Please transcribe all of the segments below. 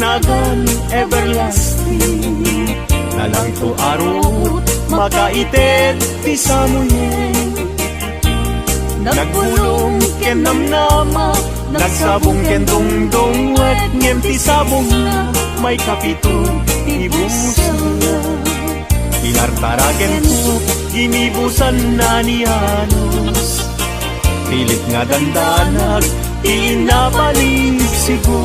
nagan everlasting. Nalang to arot makaitet ti samuyen. Nagpulong ken namnama, nagsabong ken dongdong, wet ngem ti sabong na may kapito ibusan. Pinartaraken ko ginibusan na ni Anos. Pilit nga dandanag inabalik sigo.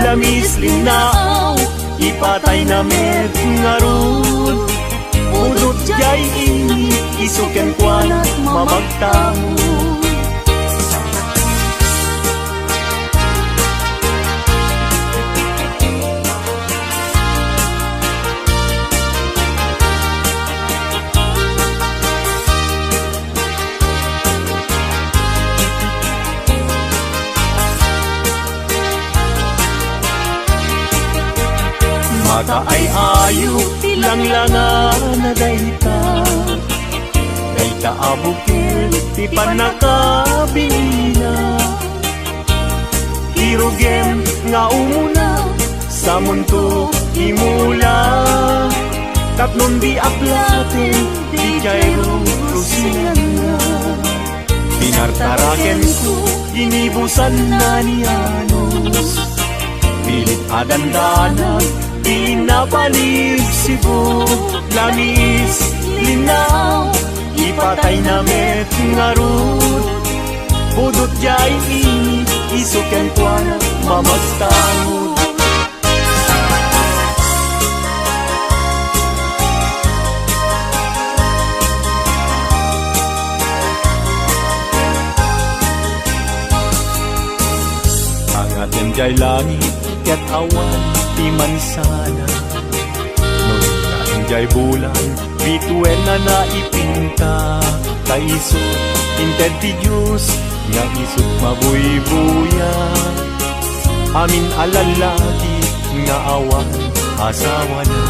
Lamis linaaw ipatay na met ngarud. Udot jay ini isuken kwanat mamagtamo. Mata ay ayo tilang-langan na dayta. Dayta abukil ti panakabina. Kirugem nga umuna sa mundo imula. Tapnon di aplaten di jairo rusinan na. Pinartaraken ko inibusan na ni Anos. Pilit adandanag pinabalik sigo. Lamis linaw ipatay na met ngarud. Budot jay ini isuken kwana mamagtangod. Ang atin jay langit ket awan ti mansana. Nung nainjay bulan bituen na naipinta. Kaisot inted ti Diyos nga isot mabuybuya. Amin alalagi nga awan asawa na.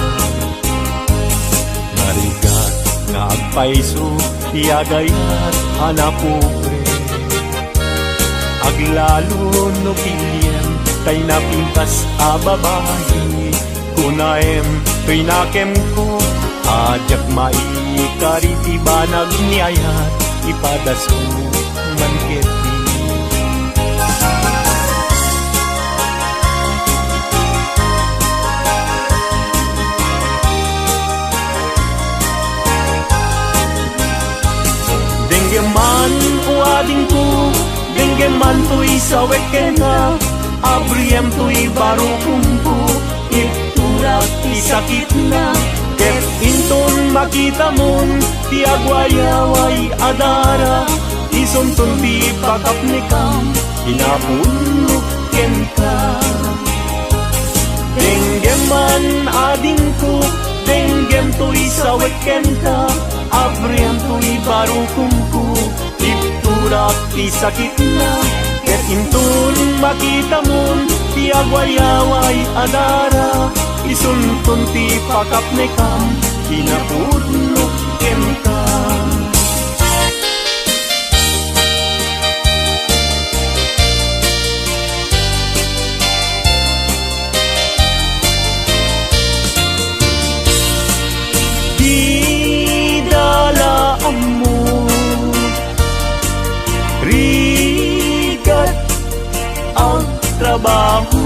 Narigat nga agpaiso tiagayat hanapupre. Aglalo no pilyen tay napintas a babae. Kunaem to'y nakem ko ajak maikariti banag niyayat ipadaso manketi. Denggeman uading ko, denggeman to'y saweken ka. Abriem to'y barukungko, iturak isakit na. Ket inton makita mon, ti agwayaway adara. Isunton ti pakap ni kam, inapunok ken ka. Denggeman ading ko, denggem to'y saweken ka. Abriem to'y barukungko, iturak isakit na. Ket inton makita mon, ti agwayaway adara. Isunton ti pakap ni kam, inapudnok ken ka. Di dalaan mo rigat ang trabaho.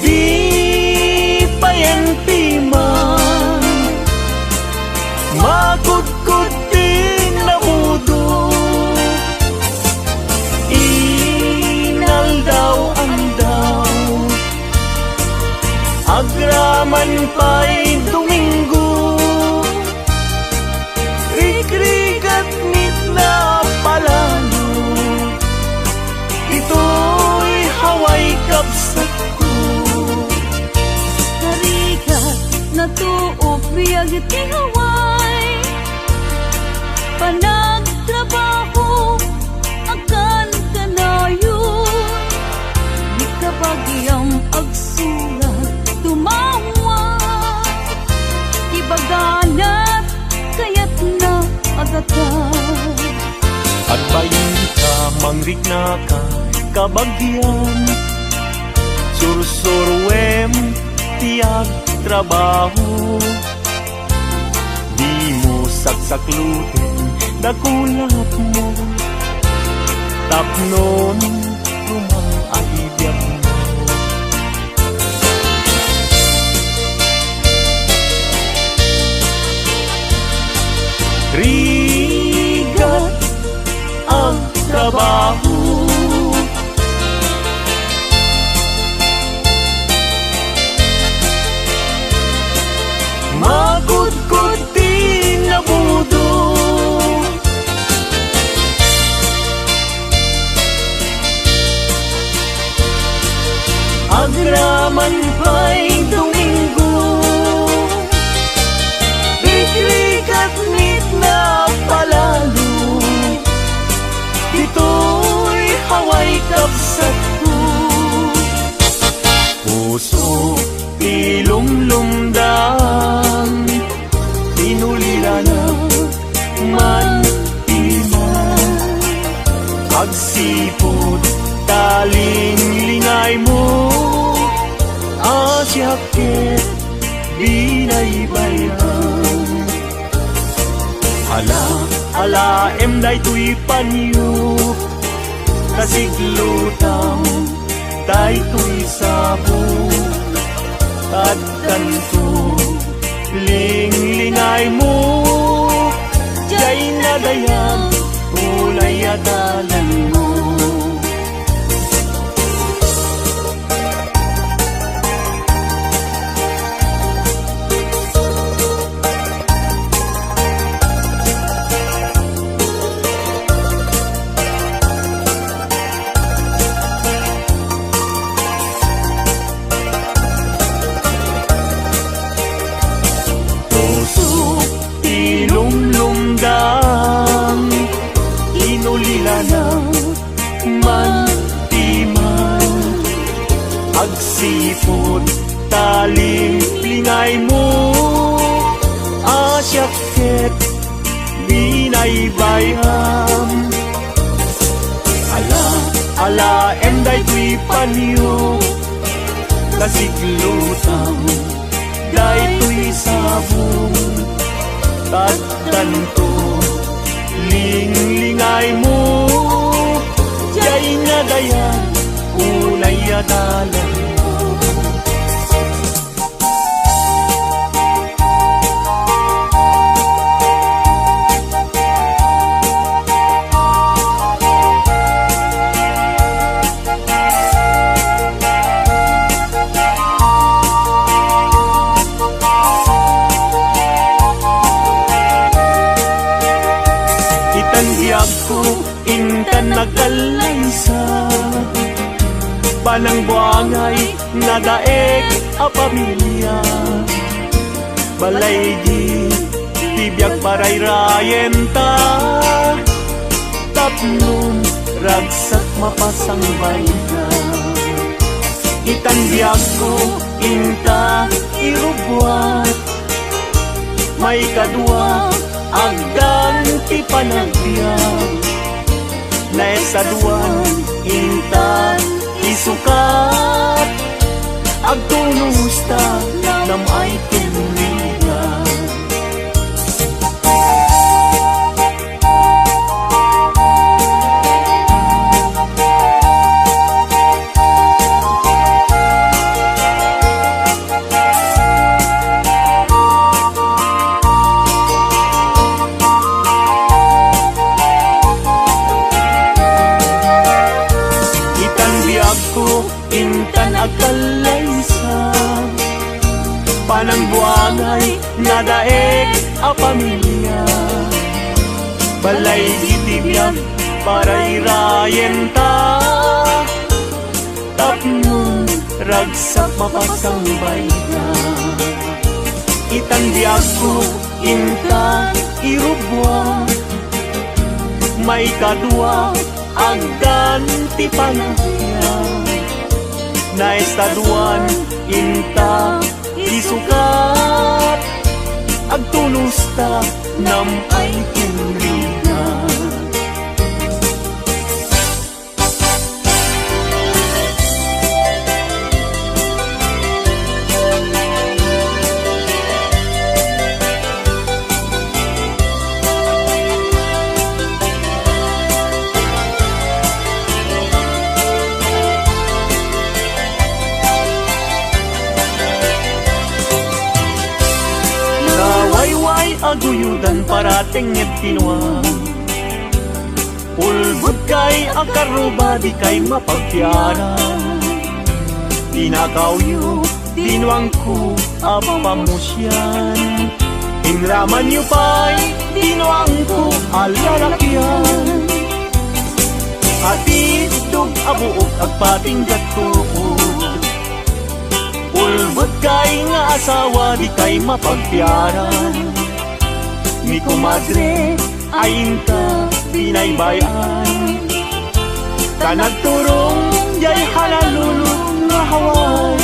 Di payenti man makudkud din na mudo. Inal daw ang daw agraman pa'y Domingo. Rikrigat mit na palano, ito'y haway kapsat ko. Narigat na tuop biyag ti haway, panagtrabaho akan kanayon. Di ka bagyang agsulat tumawa, ibaganat kayat na agata. At bayin ka, mangrik na ka, kabagyan. Sursurwem tiyag trabaho, di mo saksaklutin nakulap mo, tapnon rumang ahibyak mo. Rigat ang trabaho, magudkod din na budo, agraman pa'y Domingo, rikrikat mit na palalo, ito'y haway kapsat ko. Puso ilumlumdang, tinulira na man timan, agsipot taling lingay mo, asyakit binaybayan. Ala day tuy panyo, kasiglutang day tuy sabo, at kanto linglingay mo, jay nadayang ulay adalan mo. Ilumlumdang, inulila na man timan, agsipod taling lingay mo, asyakit binaybayam. Ala day tuy panyo, kasiglutang day tuy sabong, tanto linglingay mo, jay nadayan ulay adalan mo. Ko intan nagkalaysa, banang buangay nadaeg a pamilya, balay di tibyak paray rayenta, tapnon ragsak mapasang bayda. Itanbiyak ko inta irubuat, may kadwa agdan ti panagbiyak, na esaduan intan isukat, agtunusta nam ay tinriga. Intan agkalaysa, panang buangay nadaeg a pamilya, balay ditibyan paray rayenta, tapnon ragsak mapasang bayda. Itanbiyak ko inta irubwa, may kadwa agdan ti panagbiyak, na estaduan inta isukat, agtunusta nam ay tinriga. dan parating et pinuang. Ulbud kay akaruba di kay mapagtiara. Tinakawyo, dinuangku apamusyan. Inraman niyo pa'y dinuangku alalakyan. Atidog abuok agpating gatuod. Ulbud kay nga asawa di kay mapagtiaran. Ni kumadre ayin ka binaybayan. Kanagturong jay halalulong nga haway.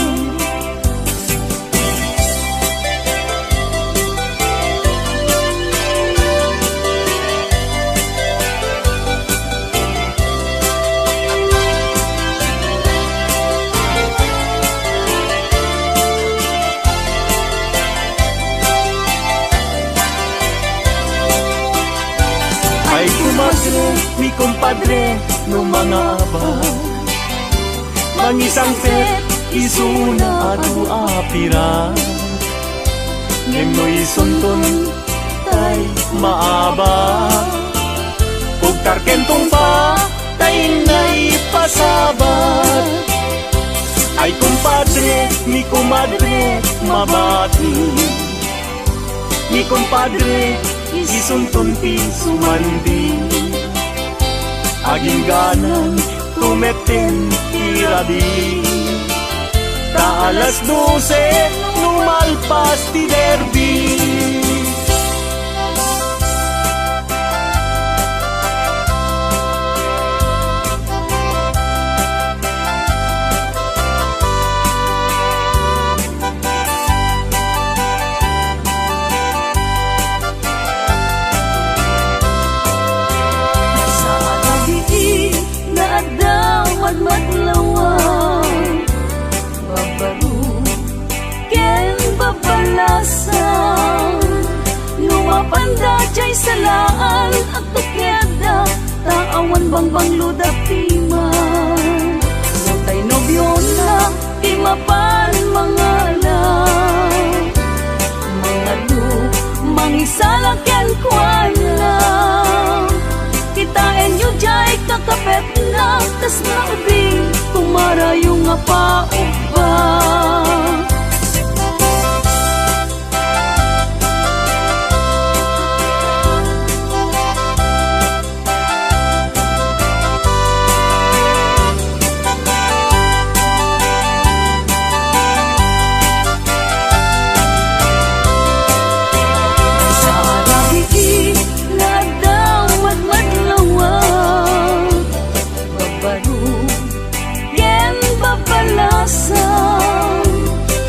Ay kumadre, mi kumpadre, no mga abad. Mangisang pet, isuna adu apira. Ngenoy sunton, tay maaba. Kung karkentong pa, tay na'y pasabat. Ay kumpadre, mi kumadre, mabati. Mi kumpadre, isunton ti sumandi. Aging ganan tumeten irabi. Ta alas 12 lumalpas ti derby. Madlawang babaru ken babalasan lumapanda jay salaan at tukyada taawan bangbang ludapiman notay nobyo na timapan mga lang mga lu mangisala ken kuan lang kitain yu jay kakapet na tas maubing kumara yung nga pauba.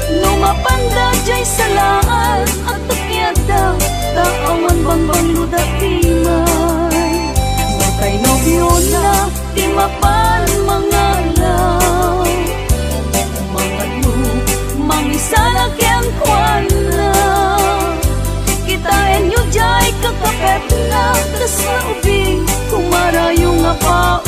Lumapanda jay salaan at tukyada taawan bangbang ludapiman matay nobyo na timapan mga lang mga lu mangisala ken kuan na kitain yu jay kakapet na tas maubing kumara yung nga paupang.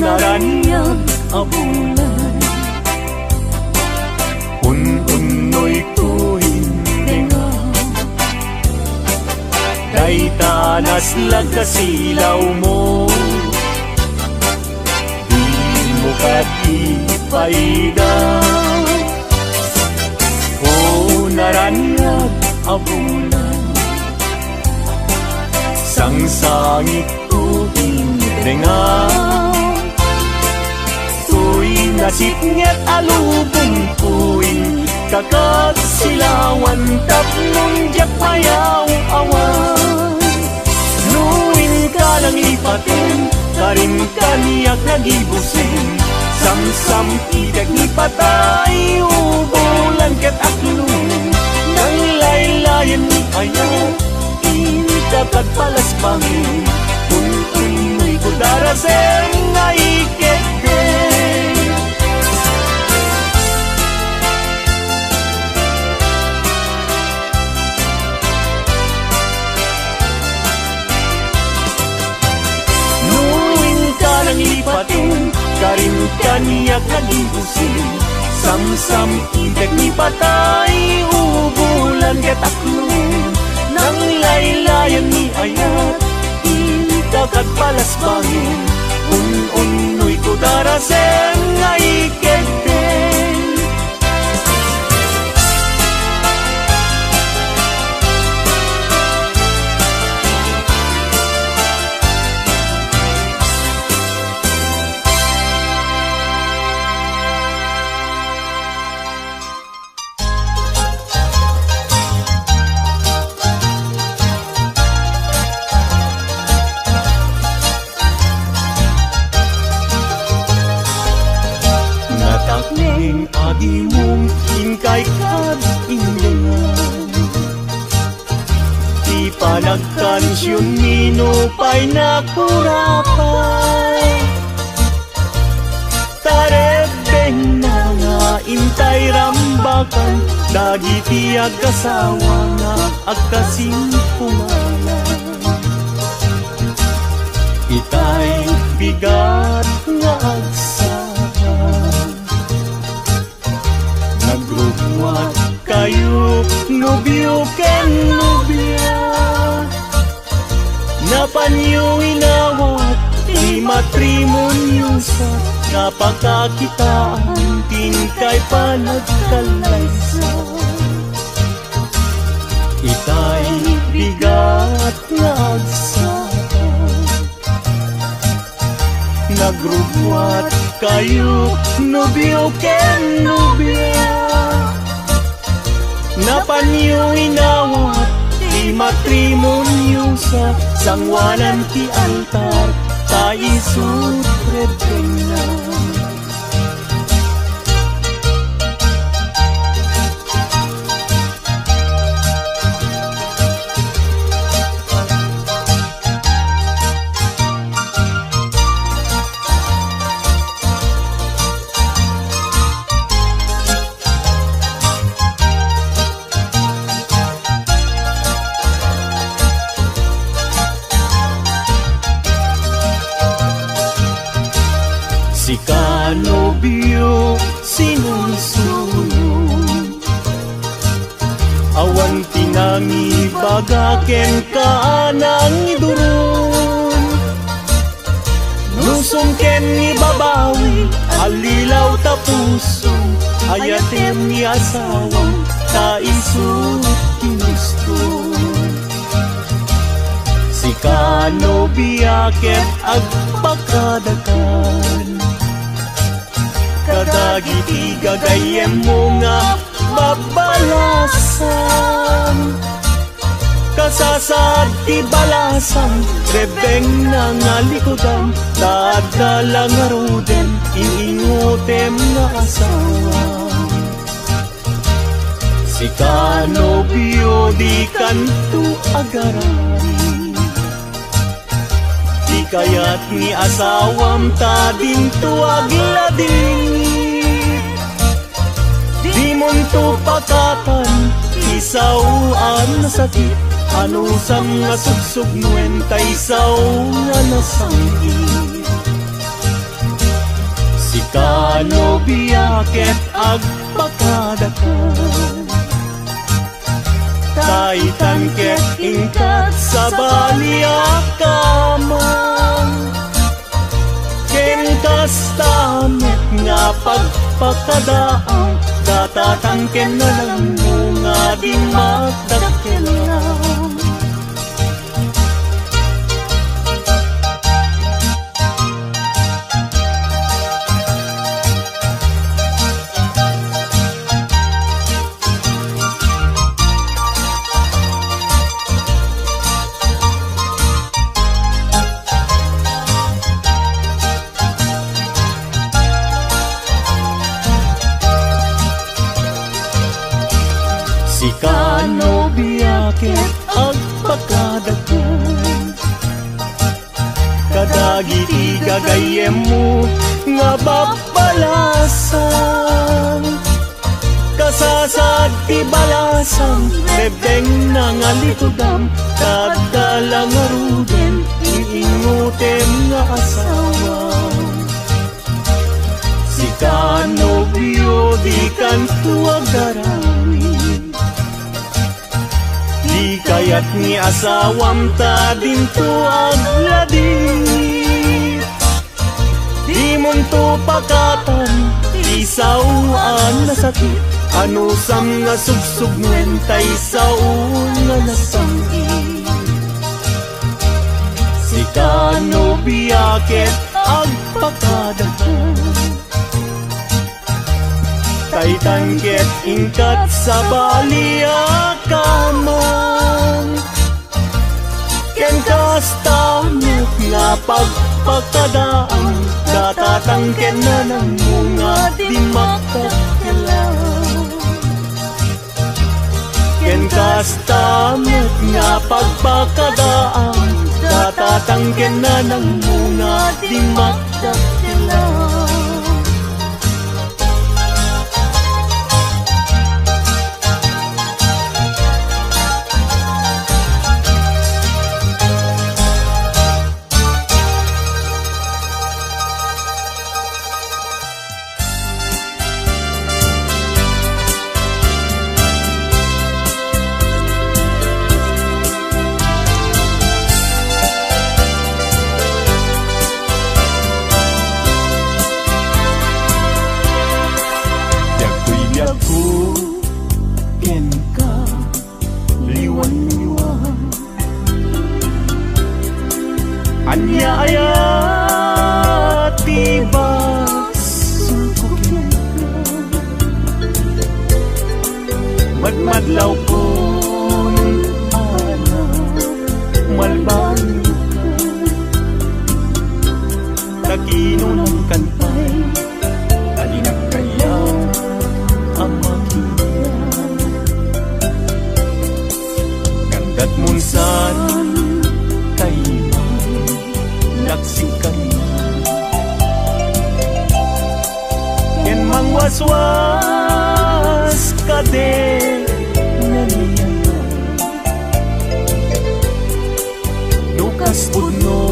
Naraniyan abulan un-unoy tuwing tenga Day tanas lagkasilaw mo Di mo katipayda O naraniyan abulan Sangsangit tuwing tenga Nasipnget alubong kuin Kakat silawan tatlong jak mayaw awan Nuin ka lang ipatin Karin kaniyak nagibusin Samsam idag ni patay Ubulan kat aklong Nang laylayan ni ayaw Initakat palas pangin Kun-unoy ko daraseng na ikete kaniyak nagibusin Samsam intek ni patay Ubulan kataklong Nang laylayan ni ayat Intakat palas bangin Un-unoy ko daraseng Ngay kegden Natakling adi mong ingkay kad indengan Di pa nagkansyon minupay na kurapay Tarebeng na nga intay rambakan Dagiti agkasawa nga agkasing pumalan Itay bigat nga agsawa Nagrugwat kayo nubyo ken nubya Napanyo inawat di matrimonyo sa Napakakitaan tingkay panagkalaysa Itay bigat nga agsaka Nagrugwat kayo nubyo ken nubya Napanyo inawat di matrimonyo sa Sangwanan ti altar taisut redena Si kanobyo sinunsulong Awan tinangi bagaken kaanang idurun Nusong ken ni babawi alilaw tapusong Ayatem ni asawang taisut kinustong Si kanobya ket agpakadakan Kadagiti gagayem mo nga babalasan Kasasad ti balasan Rebeng na nga likodan Dadala nga ruden Iingutem nga asawa Si kanobyo di kanto agarari Di kayat ni asawam ta dinto agladingit Di munto pakatan isawaan na sakit Anusam nga sugsugnuen ta isaw nga nasanggit Si kanobya ket agpakadakan Kaitan ket ingkat sa baliakamang Ken kastamet nga pagpakadaang Datatang ken na lang mo nga di magdakelang Si kanobya ket agpakadakan Kadagiti gagayem mo nga babalasan Kasasad ti balasang Rebeng na nga likudam Kadala nga ruden Iingutem nga asawa ni asawam ta dinto agladit. Di mong to pakatan, isawan na sakit. Ano sam nga sugsug nuwentay saun nga nasangit. Si kano biyaket agpakadahan, kay tangket ingkat sa baliakaman. Ken kastamok nga pagpakadaan, datatangken na ng mga di makakalaw. Ken kastamok nga pagpakadaan, datatangken na ng mga di makakalaw. Ken ka liwan-liwan, anya ayat tiba sukukin ka. Madmadlaw ko ng ana, malbang ka. Takino ng kantay, alinak kaya ang makita. Gandat munsan kay laksikan na. Ken mangwaswas ka de naniyan, lukas pudno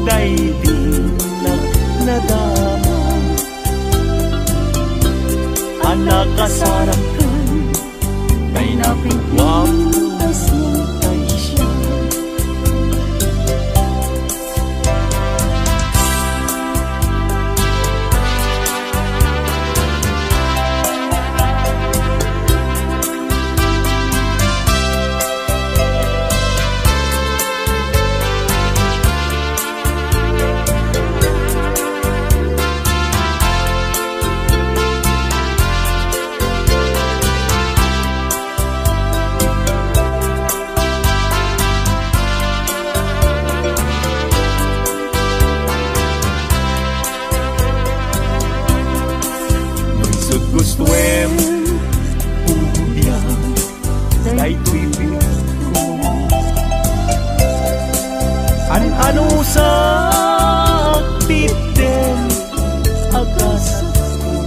day di nadama. Anak kasarakan kay napigwang nasintay siya. Gustuem ubiyang day tuy ko, ano sa pitten agas ko.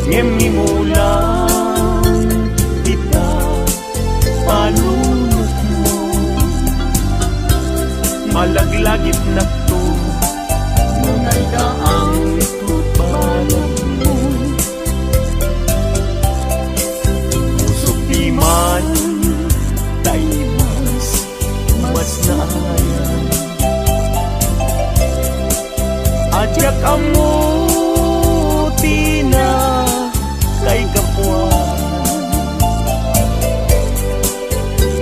Ngem mimulang kita palunod mo, malaglagip na to nunay daang balat mo. Pusok di man tayo mas naayan, adyak amuti na kay kapuan.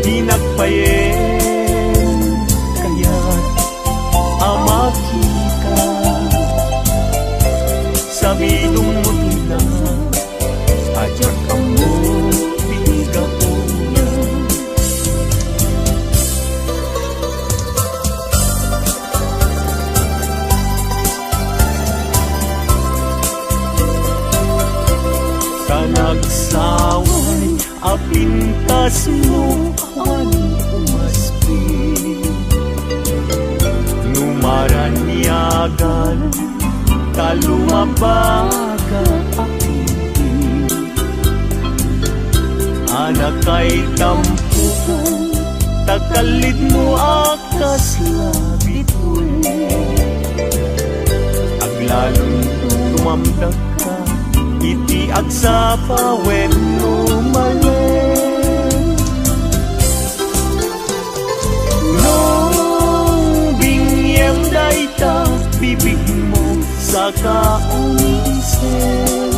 Di nagpayen kaya't amaki ka, sabidong mo lang adyak amuti kapuan. Kanagsawan apintas mo ang umaspi, numaranyagan kalumabaga aking anak kay tampukan, takalid mo akas labit aglalong tumamdag ka, iti agsapa when umali. sa kaunisen.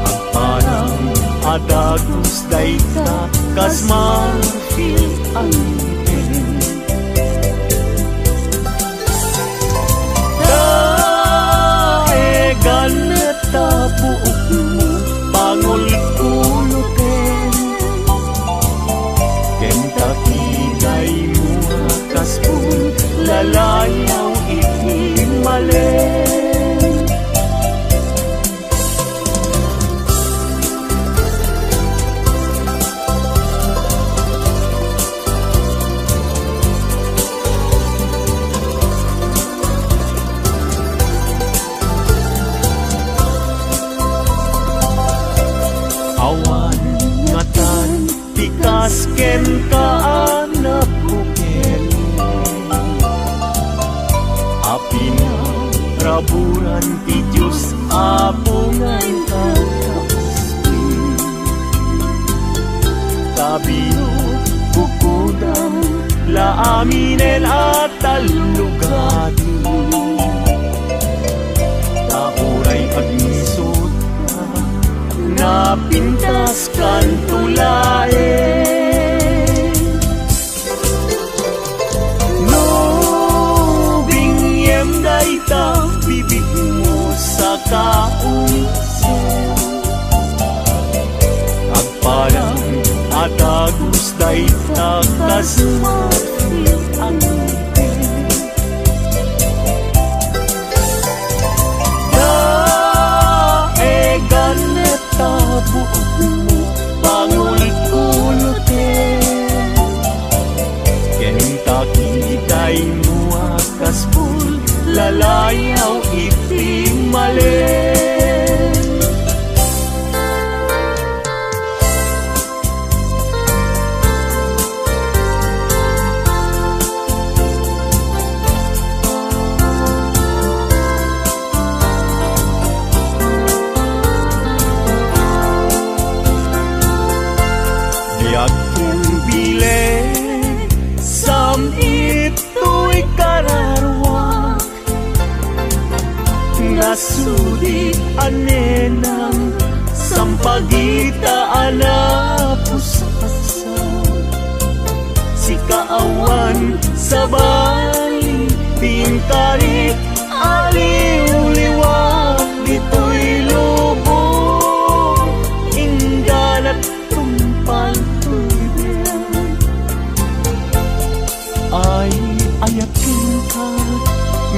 Ang parang adagos dayta kas marfil ang ngipin. Daegan neta buok mo pangul-ulutin. Kentakigay mo kaspun lalayaw itimalen. Awan ngatan tikas ken kaanak bukel. Api na raburan ti Diyos apungan kakaspi. Kabino bukudam la aminen at talugati. Tauray agnisot ka na pintas kan tulaen. No bingyem dayta bibig mo sa kaunisen. Agparang atagos dayta kas marfil ang ngipin. Daegan neta buok mo pangul-ulutin. Kentakigay mo akaspul lalayaw itimalen. Diagkin bilen sam ito'y kararwa. Nasudi anenang sampagita anapusasa. Si kaawan sa bali tingkari aliw-liwag dito'y lubong. Ingganat tumpal tuloy ay ayakin ka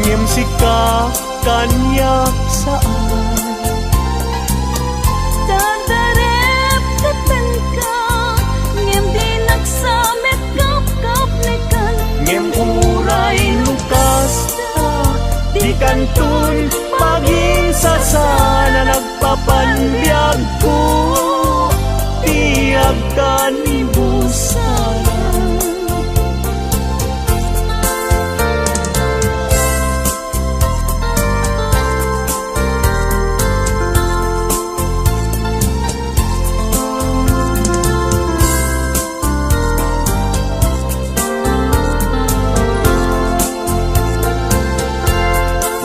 ngem sika kanyak saan. Dadarep katan ka ngem di nagsamet kap nekan. Ngem uray lukas ta di kantun paging sasana nagpapanbiag ko. Tiag ka ni busana.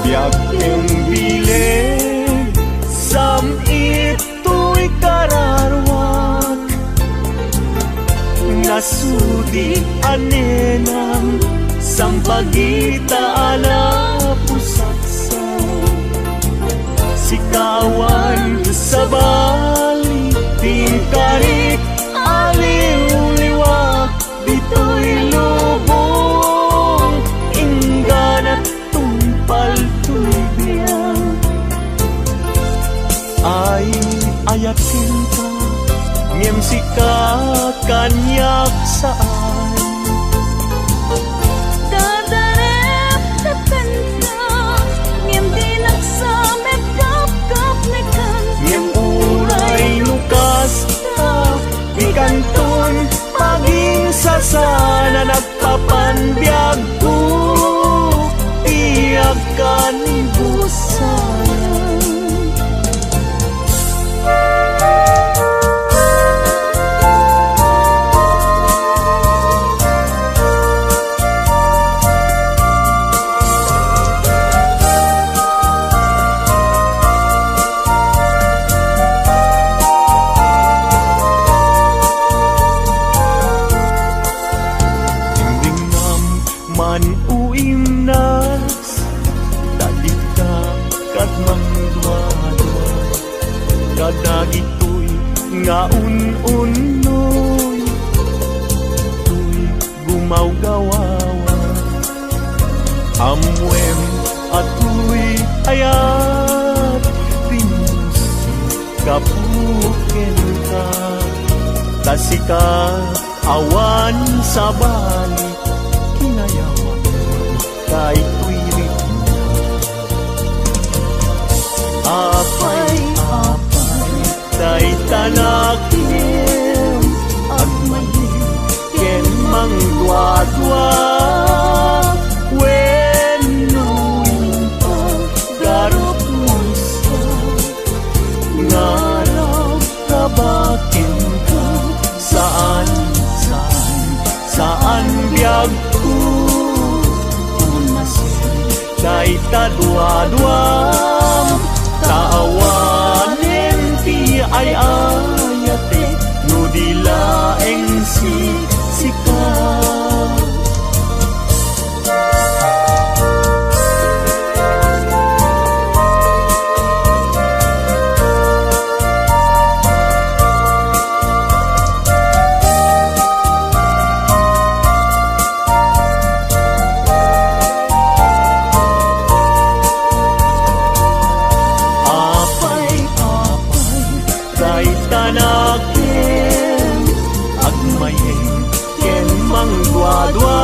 Biagking bilen sam ito'y kararwak. Nasudi anenang sampagita anapusaksa. Si kawan sa bali tingkari aliw-liwag dito'y lubong. Ingganat tumpal tulbiang ay ayakin ka ngem sika kanyak saan. Dadarep katan ka ngem di nagsamet kap nekan. Ngem uray lukas ta di kantun paging sasana nagpapanbiag ko. Tiag ka ni busana. dagitoy nga un-unoy tuy gumawgawawa amwem atoy ayat pinus kapuken ka tasika awan sa balik kinayawan kay tuwirit apay tay tanakim agmayin ken mangdwa-dwa wenuin paggarot mo sa ngaraw kabakin ka saan biyag ko unasin kay tadwa-dwam taawanin ti ay ayate no dilaeng sika tanakin agmayeng ken mangdwa-dwa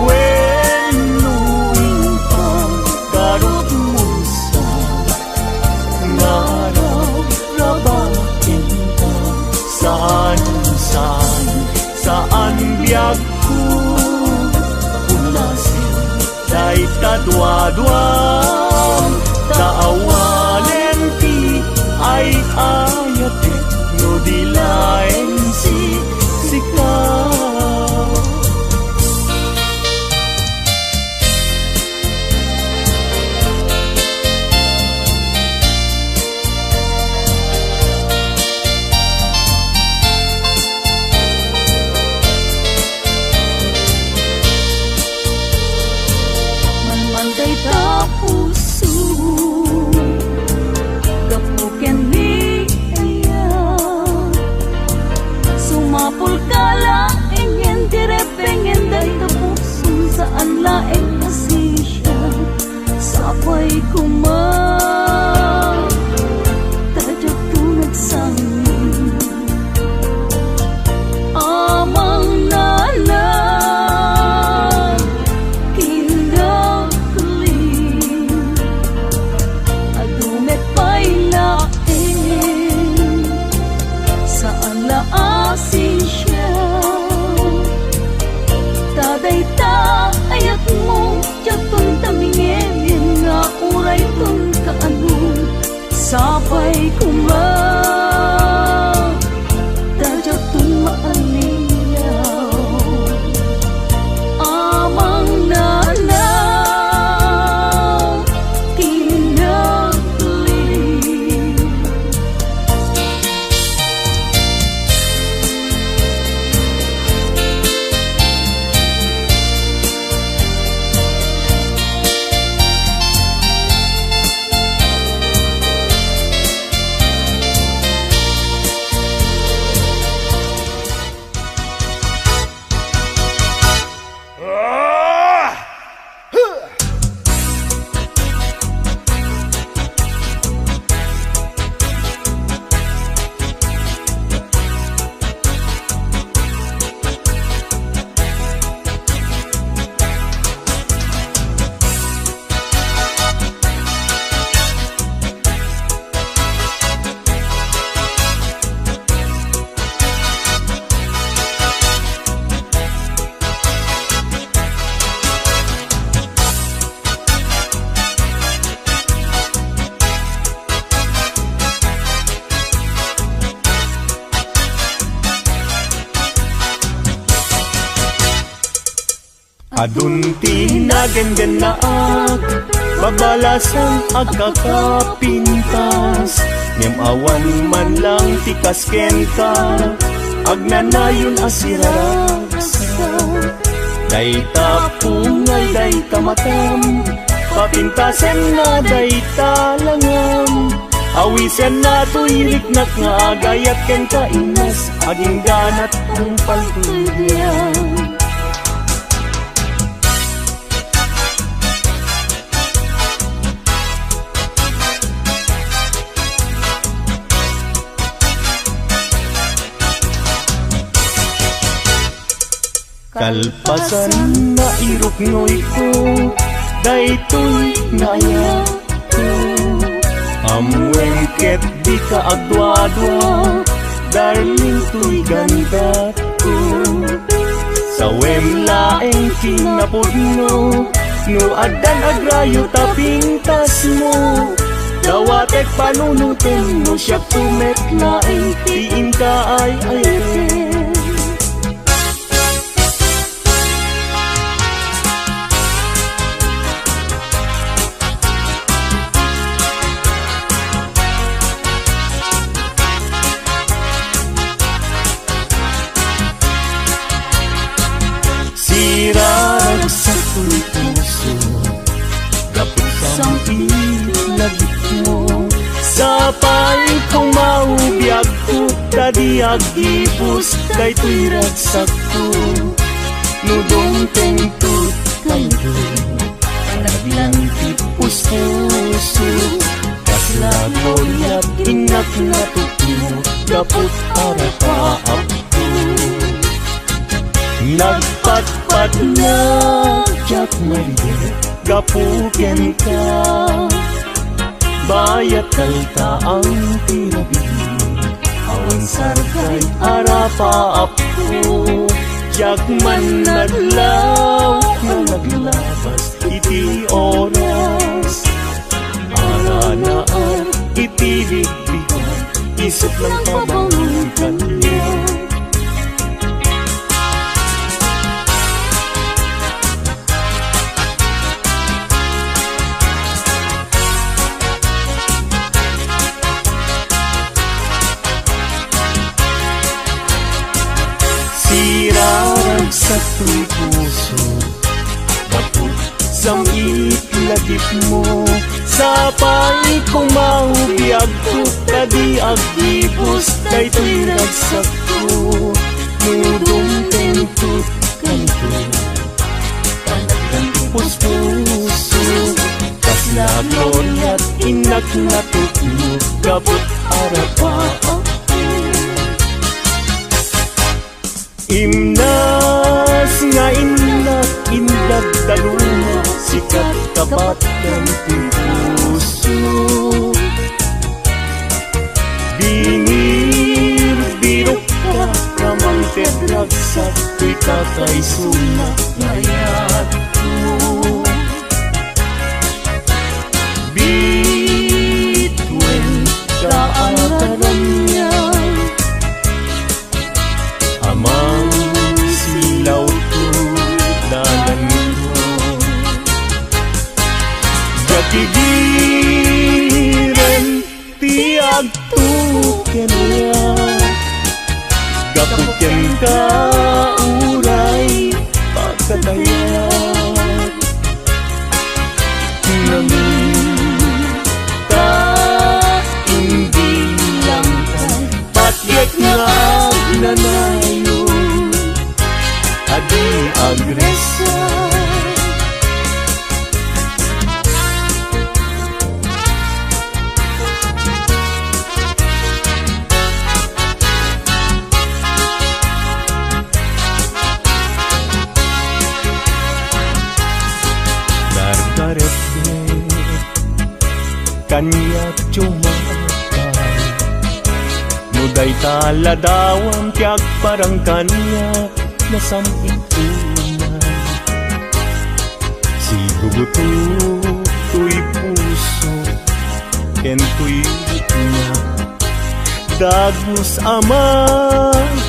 wenuin paggarot mo sa ngaraw rabakin ka saan biyag ko unasin day tadwa-dwa taawanen ti ay ayate no dilaeng sika Manmantay ta puso gapuken ni sumapul ka laeng yan direpengen day tapusun saan laeng asisya sapay kumang tajak tunag sangin amang nalang kindaklin adumet pa'y laeng saan laasin siya taday ta ayat mo jatun tamingin nga uray tun kaanong sapay kumang tajak tun maaliyaw amang nalang kinagli adunti nagenggenaag babalasan agkakapintas ngem awan man lang tikasken ka agnanayon asiraragsa day tapungay day tamatam papintasen na day talangam Awisan na tuirik na nga agayat ken kainas aging ganat ang paltudyan. Kalpasan na irok ngoy ko, daytoy naya ko. Amwengket di ka agdwa-dwa, darling tuy ganda ko. Sa wemlaeng kinapudno, no adan agrayo tapintas mo. Dawatek panunutin mo siya tumetlaeng, tiin ka ay ayakin. Sirarag sa tuy puso, gapit sang ilagit mo. Sa pay kong maubiyag ko, tadi agibus, kay tuy ragsak ko. Nudong tentut kayo, nagbilang tipus-puso. Kaslagoyat inak na tuto, gapot arapaap ko. Nagpatpat na jak maliit, gapuken ka. Bayat kalta ang tinabi, awan sarkay arapaap ko. Jak man naglaw na naglabas, iti oras. Ara na ang iti bigbigan, isip ng pabangon kanya. Sirarag sa tuy puso, kaput sang itlagip mo. Sa pay kong maubiyag ko, kadi agibus, kay tuy ragsak ko. Nudong tentut kanto, panagang tipus-puso. Kaslaglorya't inak na tutlo, kaput arapaap. Imnas nga inlag daluma, sikat kapat ng puso. Bingir, birok ka, ramang tedragsak, tuy kakaisuna, ngayat mo. Bitwen kaataran niya, amang silaw ko, dalan ko. Gapigiren, tiag tuken niya. Gapuken ka, uray, pagkatayat. Namin ka, hindi lang kay patyek nga agnanayo. Adi agresa, dargaret kanya cumakan. Muday taladawang tiyak parang kanya nasampit tuman. Si gubuto tuy puso, ken tuy niya. Dagus ama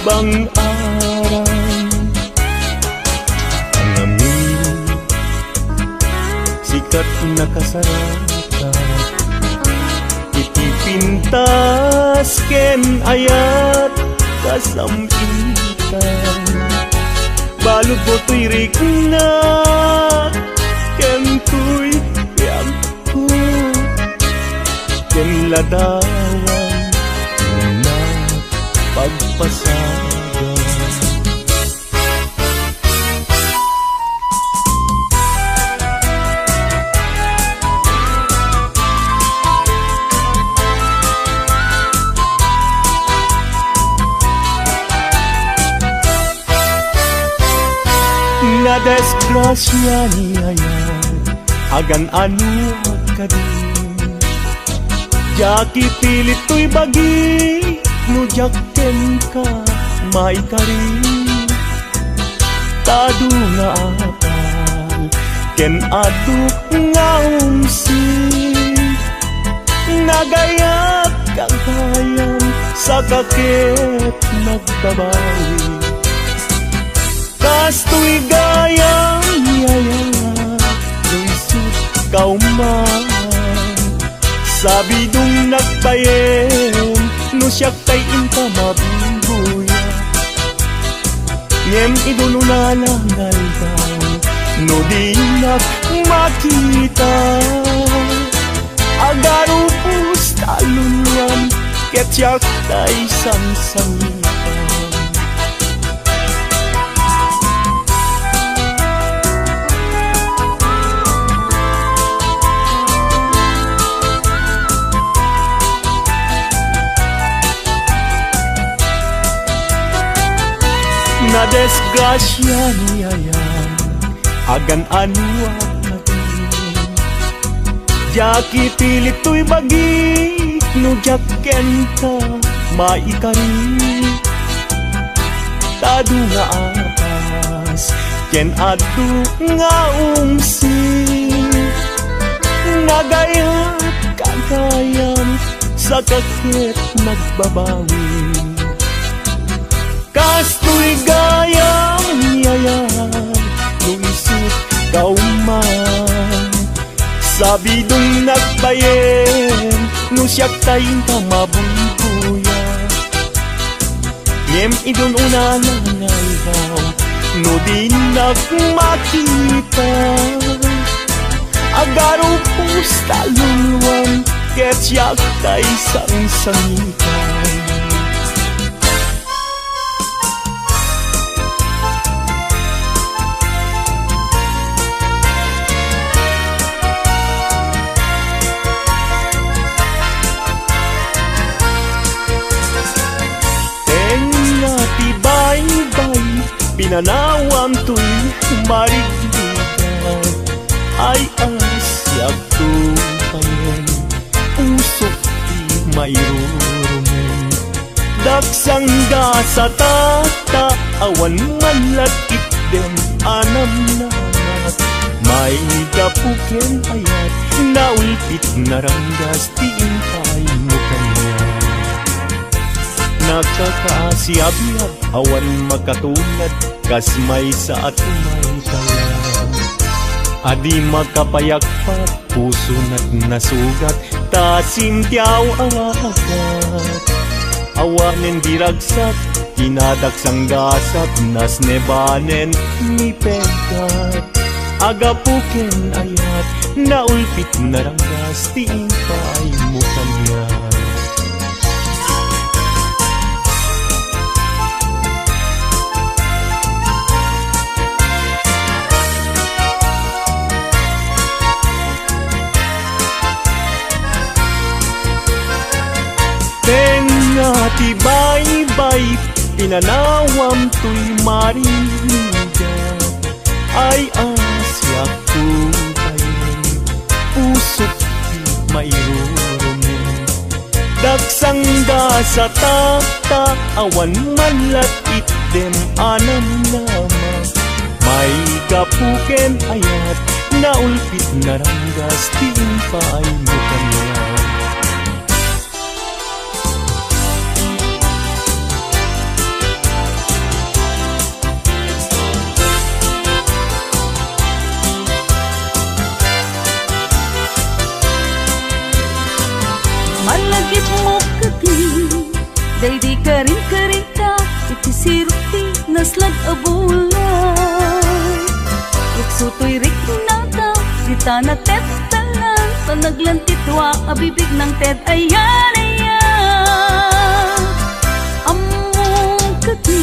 bang aran, ang amin sikat na kasarata. Itipintas ken ayat kasampitan. Balud mo tuy rikna, ken tuy yag ko. Ken ladawan na pagpasagan. Na desgrasya niya yan, agan ano ka din. Jaki pilit to'y bagi, no jakken ka, maikari. Tado nga apal, ken adu nga umsin. Nagayat kagayan, sa kakit nagbabawi. Kasto'y gayang yaya, luisot kauman. Sabi dong nagtayen, no siya kay inta mabubuya. Ngem idululalangal daw, no di nak makita. Agarupos talunwan, ket siya kay samsangitan. Na desgrasya niya yan, agan ano ka din. Jaki pilit to'y bagi, no jakken ka, maikari. Tado nga apas, ken adu nga umsin. Nagayat kagayan, sa kakit nagbabawi. Kasto'y gayang niyayan, luisot kauman. Sabi dong nagbayen, no siya tayin ka mabubuya. Ngem idon unalangal daw, no di nagmakita. Agaro pus talunwan, ket siya tay sang-sangitan. Pinanawan to'y marigdigan, ay asyak tupayan, usok di mayroon. Daksang da sa tata, awan manlakit dem anam namat. May kapuken ayat, naulpit naranggas tiintay mo kanya. Nakakaasiab-yab, awan makatulad, kas may sa atumay talang. Adi makapayakpat, puso na't nasugat, tasimtiyaw ang agat. Awanen diragsak, kinadaksang gasat, nas nebanen ni pegat. Agapuken ayat, naulpit naranggas, tiintay mo kanya. Tibay-bay, pinanawam to'y marinig. Ay asyak tupayin, usok di mayroon. Daksang da sa tata, awan manlakit dem anam nama. May kapuken ayat, naulpit naranggas, tiimpay mo kanya. Malagit mo kati, day di ka rin karita, itisirti naslag abulay. Iksuto'y rik nata, di tanatep talan, naglantitwa abibig ng ted ayan ayan among kati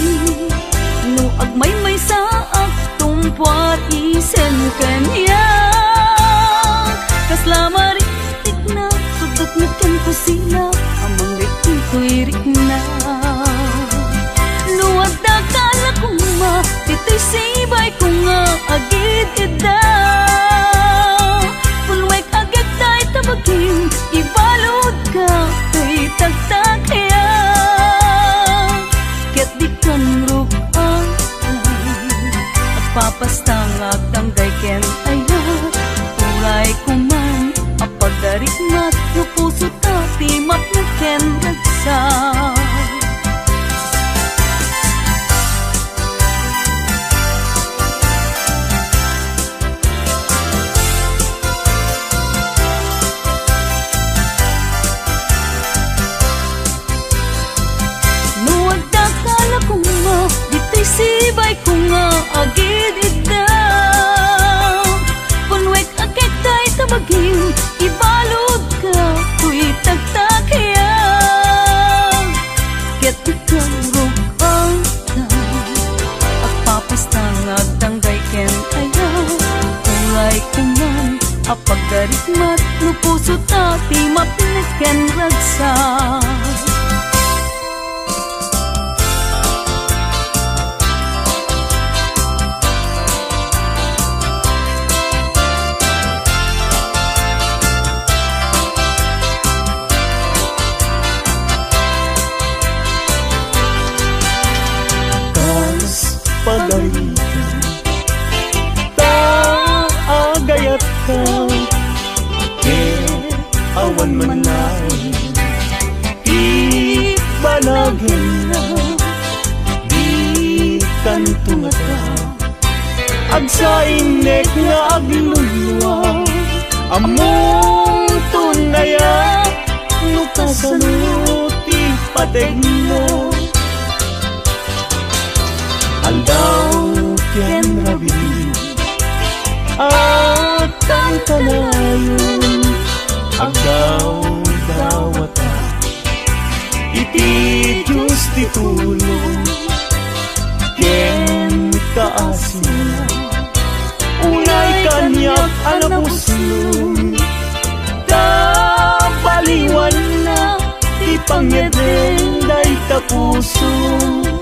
no agmay sa aktumpar isen kanya kasla maritik na sudok na ko sila amang litin tuirik na luwag na kala kong ma ito'y sibay ko nga agid ida pulwek agad tayo tabagin ibalod ka to'y tagtag kaya ket di kan rugang at papastang agtanggay ken ayan uray kuman apagdarikmat no puso tati matnuken ragsa sibay ko nga agid ida punwek agad tayo tabagin ibalod ka tuy tagtakaya ket ikang rugang at papastang agtanggay ken ayaw uray kuman apagdarikmat no puso tati mapineken ragsa pagalitan taagayat ka awan man lain ibalagin na di kantunga ka agsainek nga aglulwa among tunaya nukasanuti pateg na Aldaw ken rabi at ang kanayon agdaw dawata iti Diyos ti tulong ken kaasina unay kanyak alamuslong tabaliwan na ti pangyedeng day tapusong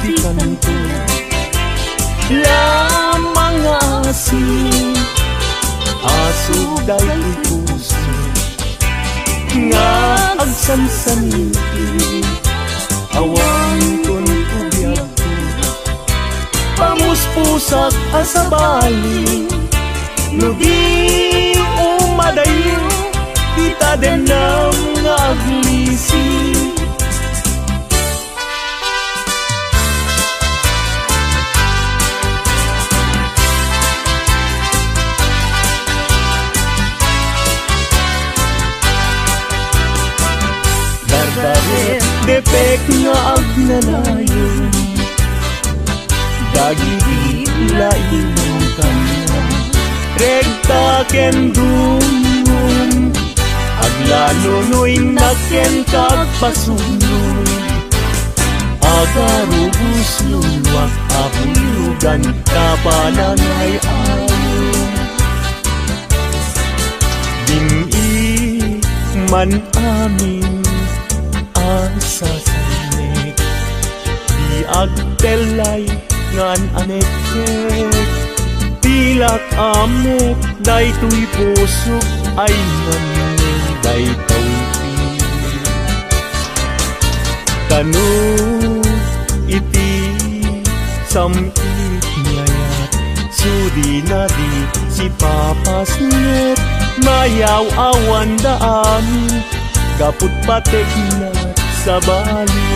di kanto lamang asin asog dahil puso nga agsansaniti awang kun ubiyag ko pamuspusak asabali no di umadayo kita denam nga aglisi depek nga agnanayon dagiti lain kanya regta ken dumum aglalunoy na ken kagpasunod agarubus luwak abulugan kapanangay ayon dini man amin sa sanik di agtelay ngan aneket tilak amek daytoy pusok ay nanen daytoy kanu iti samit ngayat sudi na di si papas net mayaw awan daan kaput patek na sa bali.